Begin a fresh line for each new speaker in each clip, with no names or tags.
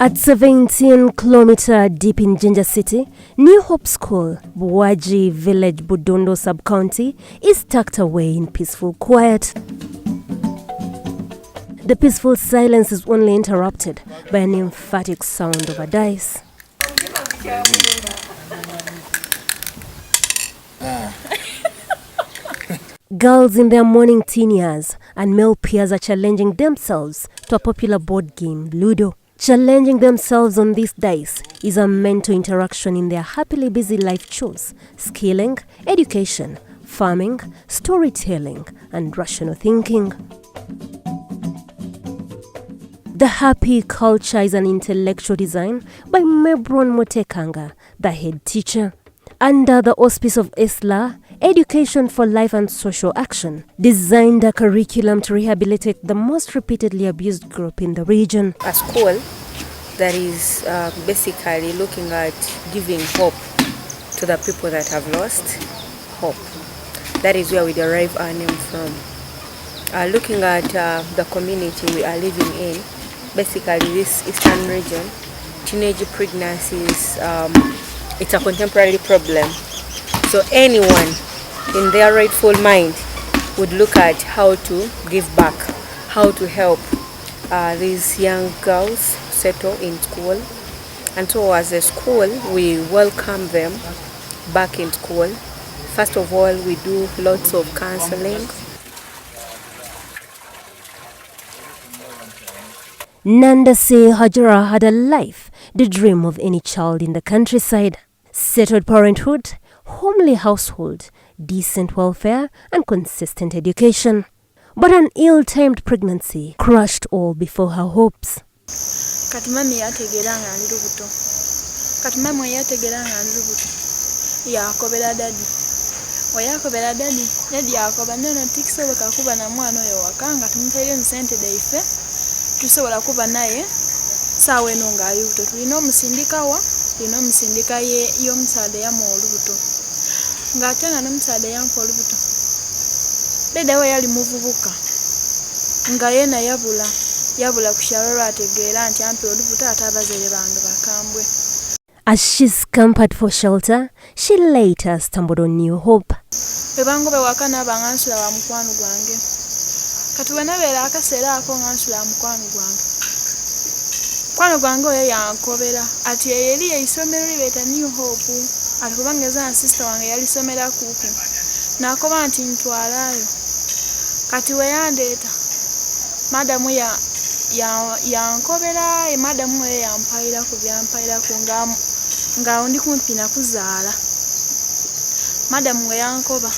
At 17-kilometer deep in Jinja City, New Hope School, Buwaji Village, Budondo Sub-County, is tucked away in peaceful quiet. The peaceful silence is only interrupted by an emphatic sound of a dice. Girls in their morning teen years and male peers are challenging themselves to a popular board game, Ludo. Challenging themselves on these dice is a mental interaction in their happily busy life chores: skilling, education, farming, storytelling, and rational thinking. The happy culture is an intellectual design by Mebron Motekanga, the head teacher. Under the auspice of ESLA, Education for Life and Social Action, designed a curriculum to rehabilitate the most repeatedly abused group in the region.
A school that is basically looking at giving hope to the people that have lost hope. That is where we derive our name from. Looking at the community we are living in, basically this eastern region, teenage pregnancies, it's a contemporary problem. So anyone in their rightful mind would look at how to give back, how to help these young girls settle in school. And so as a school, we welcome them back in school. First of all, we do lots of counseling.
Nandase Hajara had a life, the dream of any child in the countryside. Settled parenthood, homely household, decent welfare, and consistent education. But an ill-timed pregnancy crushed all before her hopes.
Katimami yategeranga ndi lubuto. Katimami yategeranga ndi lubuto. Yakobera dadi. Oyakobera dadi. Dadi yakoba neno tikisoboka kuba na mwana oyo wakanga tumutaire mu sente daife. Tusobola kuba naye sawe nonga ali lubuto. Tulina omusindikawa. Tulina omusindika y'omusaada yamu olubuto. Ng'ate nga n'omusaada yampa olubuto. Dada we yali muvubuka. Nga yena yabula ku kyalo lwategeera nti ampa olubuto ate abazaire bange bakambwe.
As she scampered for shelter, she later stumbled on New Hope.
Bebango bewakana bangansula wa mukwano gwange. Kati wenabeera akaseera ako ngansula wa mukwano gwange. Mukwano gwange oyo yankobera ati eri y'isomero libeeta New Hope. Ati kubangeza na sister wange yalisomera kuku. Nakoba nti ntwalayo. Kati weyandeeta madamu yankobera madamu we yampaira ku byampaira ku nga ndi kumpi na kuzaala. Madamu we yankoba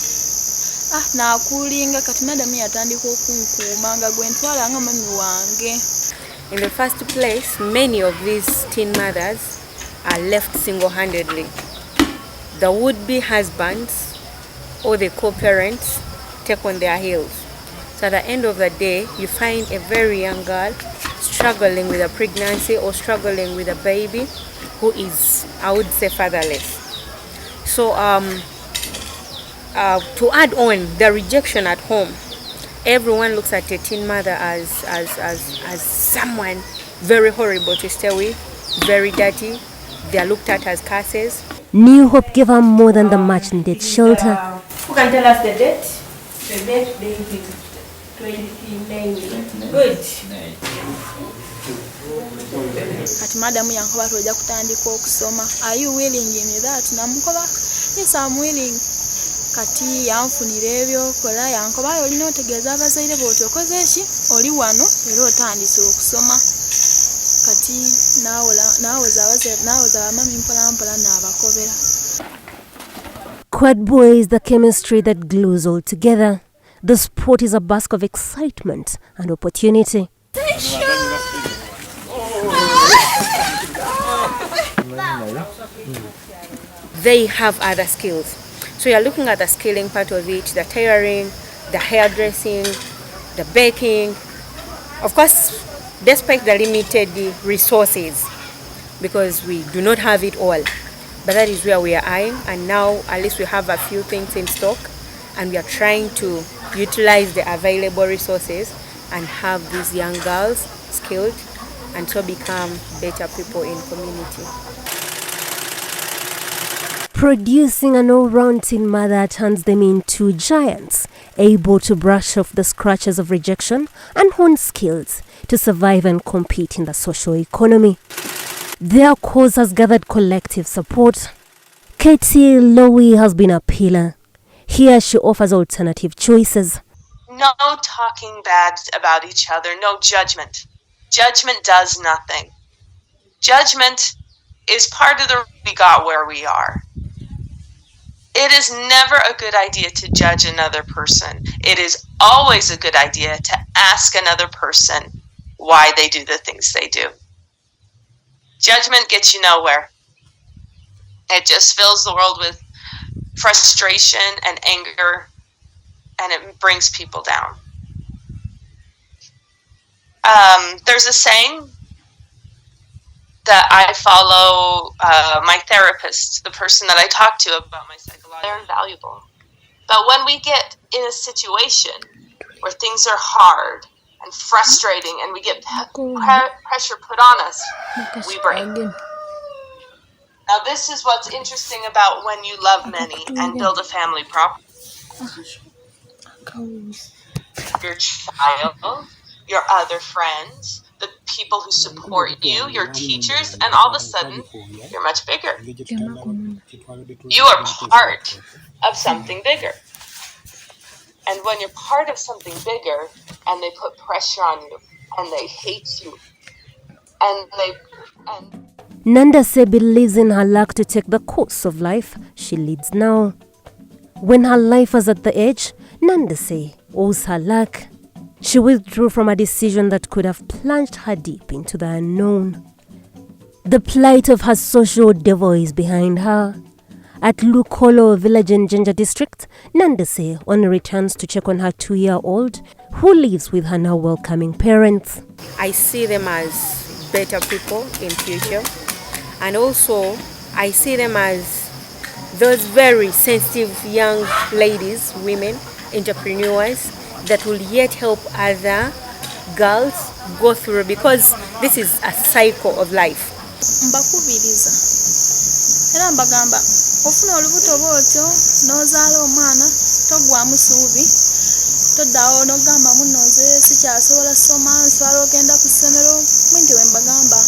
nakulinga kati madamu yatandika okunkuuma nga gwe ntwala nga mami wange.
In the first place, many of these teen mothers are left single-handedly. The would-be husbands or the co-parents take on their heels. So at the end of the day, you find a very young girl struggling with a pregnancy or struggling with a baby who is, I would say, fatherless. So to add on the rejection at home, everyone looks at a teen mother as someone very horrible to stay with, very dirty. They are looked at as curses.
New Hope gave her more than the much-needed shelter.
Who can tell us the date? The date is 29. Good.
Kati madamu yankoba tojja kutandika okusoma. Are you willing in that? Namukoba, yes, I'm willing. Kati yanfunira ebyokola yankoba olina otegeeza abazaire b'oti okoze ki oli wano era otandise okusoma. Kati nawoza abamami mpolampola n'abakobera.
Quad boy is the chemistry that glues all together. The sport is a bask of excitement and opportunity.
They have other skills. So you're looking at the skilling part of it, the tailoring, the hairdressing, the baking. Of course, despite the limited resources, because we do not have it all. But that is where we are eyeing, and now at least we have a few things in stock, and we are trying to utilize the available resources and have these young girls skilled and so become better people in community.
Producing an all-round teen mother turns them into giants, able to brush off the scratches of rejection and hone skills to survive and compete in the social economy. Their cause has gathered collective support. Katie Lowy has been a pillar. Here she offers alternative choices.
No talking bad about each other, no judgment. Judgment does nothing. Judgment is part of the reason we got where we are. It is never a good idea to judge another person. It is always a good idea to ask another person why they do the things they do. Judgment gets you nowhere. It just fills the world with frustration and anger, and it brings people down. There's a saying that I follow my therapist, the person that I talk to about my psychology. They're invaluable. But when we get in a situation where things are hard and frustrating and we get pressure put on us, we break. Now this is what's interesting about when you love many and build a family properly. Your child, your other friends, the people who support you, your teachers, and all of a sudden, you're much bigger. You are part of something bigger. And when you're part of something bigger, and they put pressure on you, and they hate you,
Nandase believes in her luck to take the course of life she leads now. When her life was at the edge, Nandase owes her luck. She withdrew from a decision that could have plunged her deep into the unknown. The plight of her social devil is behind her. At Lukolo village in Jinja district, Nandase only returns to check on her 2-year-old who lives with her now welcoming parents.
I see them as better people in future, and also I see them as those very sensitive young ladies, women, entrepreneurs that will yet help other girls go through, because this is a cycle of life.
Mbakubiriza era mbagamba ofuna olubuto bwotyo nozaala omwana togwamu suubi toddawo nogamba munoze sikyasobola soma nswala ogenda ku ssomero mwinti we mbagamba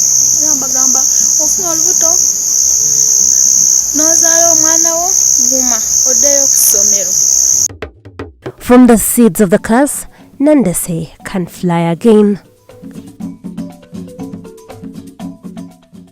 era mbagamba ofuna olubuto nozaala omwana wo guma oddeyo ku ssomero.
From the seeds of the curse, Nandase can fly again.